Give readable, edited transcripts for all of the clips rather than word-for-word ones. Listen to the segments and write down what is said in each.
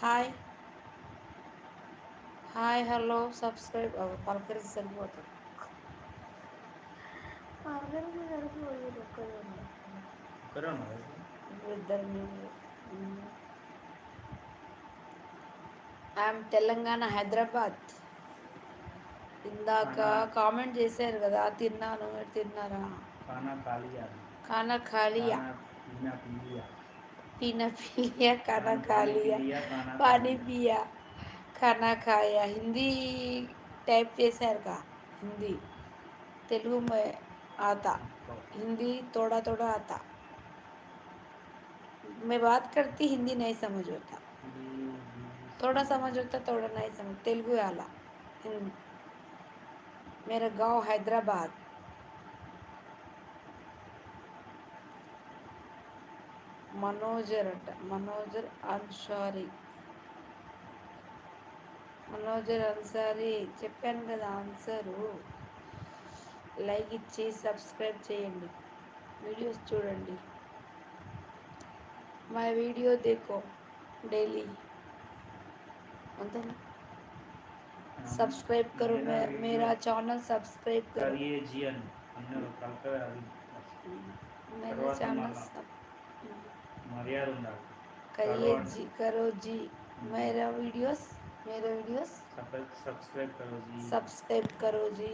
Hi hi hello subscribe పలకరించి సరిపోతుంది. పలకరించి సరిపోతుంది ఒక్కరే ఉన్నారు. ఇద్దరు ఐఎమ్ తెలంగాణ హైదరాబాద్. ఇందాక కామెంట్ చేశారు కదా, తిన్నాను. మీరు తిన్నారా? ఖానా ఖాలియా పీనా పిలియా ఖానా ఖాలియా పానీ పియా ఖానా ఖాయా. హిందీ టైప్ చేశారుగా. హిందీ తెలుగు में आता, हिंदी थोड़ा थोड़ा आता. मैं बात करती हिंदी नहीं समझ होता, थोड़ा समझ होता थोड़ा नहीं समझ. तेलुगु आला. हिंदी. मेरा गांव हैदराबाद. మనోజర్ అట, మనోజర్ అన్సారీ. మనోజర్ అన్సారీ చెప్పాను కదా ఆన్సరు. లైక్ ఇచ్చి సబ్స్క్రైబ్ చేయండి, వీడియోస్ చూడండి. మై వీడియో देखो डेली. अंत सब्सक्राइब करो, मेरा चैनल सब्सक्राइब करो. मेरा चैनल करिए जी, करो जी. मेरा वीडियोस सब्सक्राइब करो जी.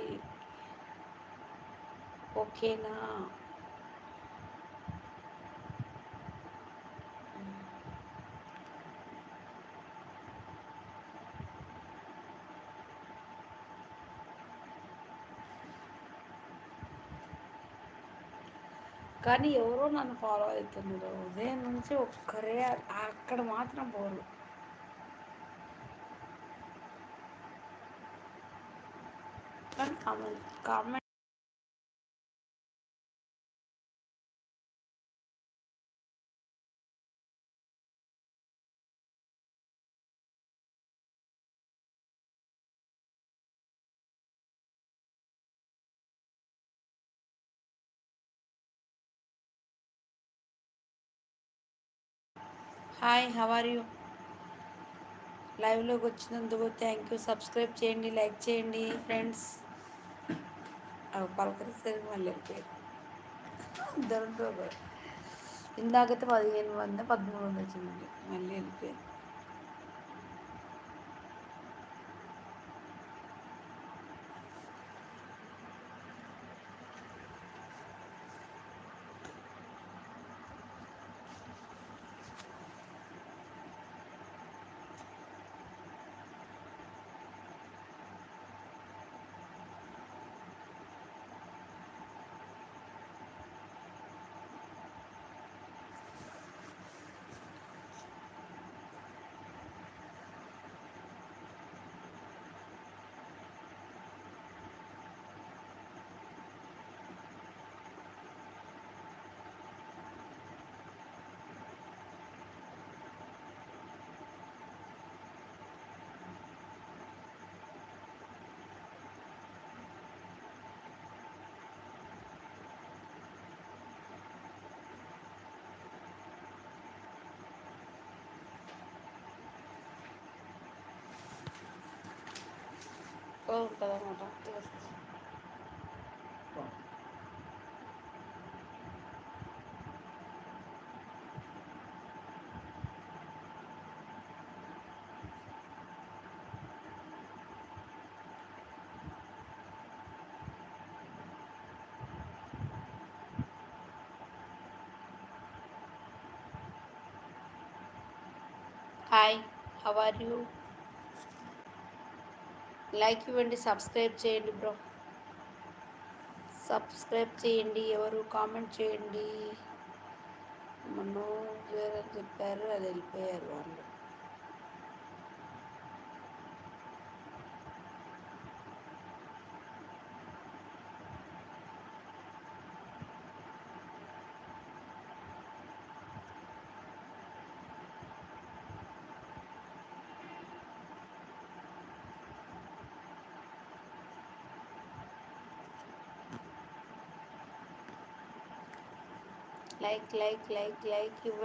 ఓకేనా? కానీ ఎవరో నన్ను ఫాలో అవుతున్నారు ఉదయం నుంచి. ఒక్కరే అక్కడ మాత్రం పోరు. కానీ comment hi, how are you? లైవ్లోకి వచ్చినందుకు థ్యాంక్ యూ. సబ్స్క్రైబ్ చేయండి, లైక్ చేయండి ఫ్రెండ్స్. పలకరిస్తారు మళ్ళీ వెళ్ళిపోయారు. ఇద్దరు ఇందాకైతే 1500 1300 వచ్చింది, మళ్ళీ వెళ్ళిపోయారు. ఉంటుందన్నమాట. Hi, how are you? Like ఇవ్వండి, సబ్స్క్రైబ్ చేయండి బ్రో. సబ్స్క్రైబ్ చేయండి. ఎవరు కామెంట్ చేయండి. మనోజర్ అని చెప్పారు, అది వెళ్ళిపోయారు వాళ్ళు. లైక్ లైక్ లైక్ లైక్ ఇవ్వండి.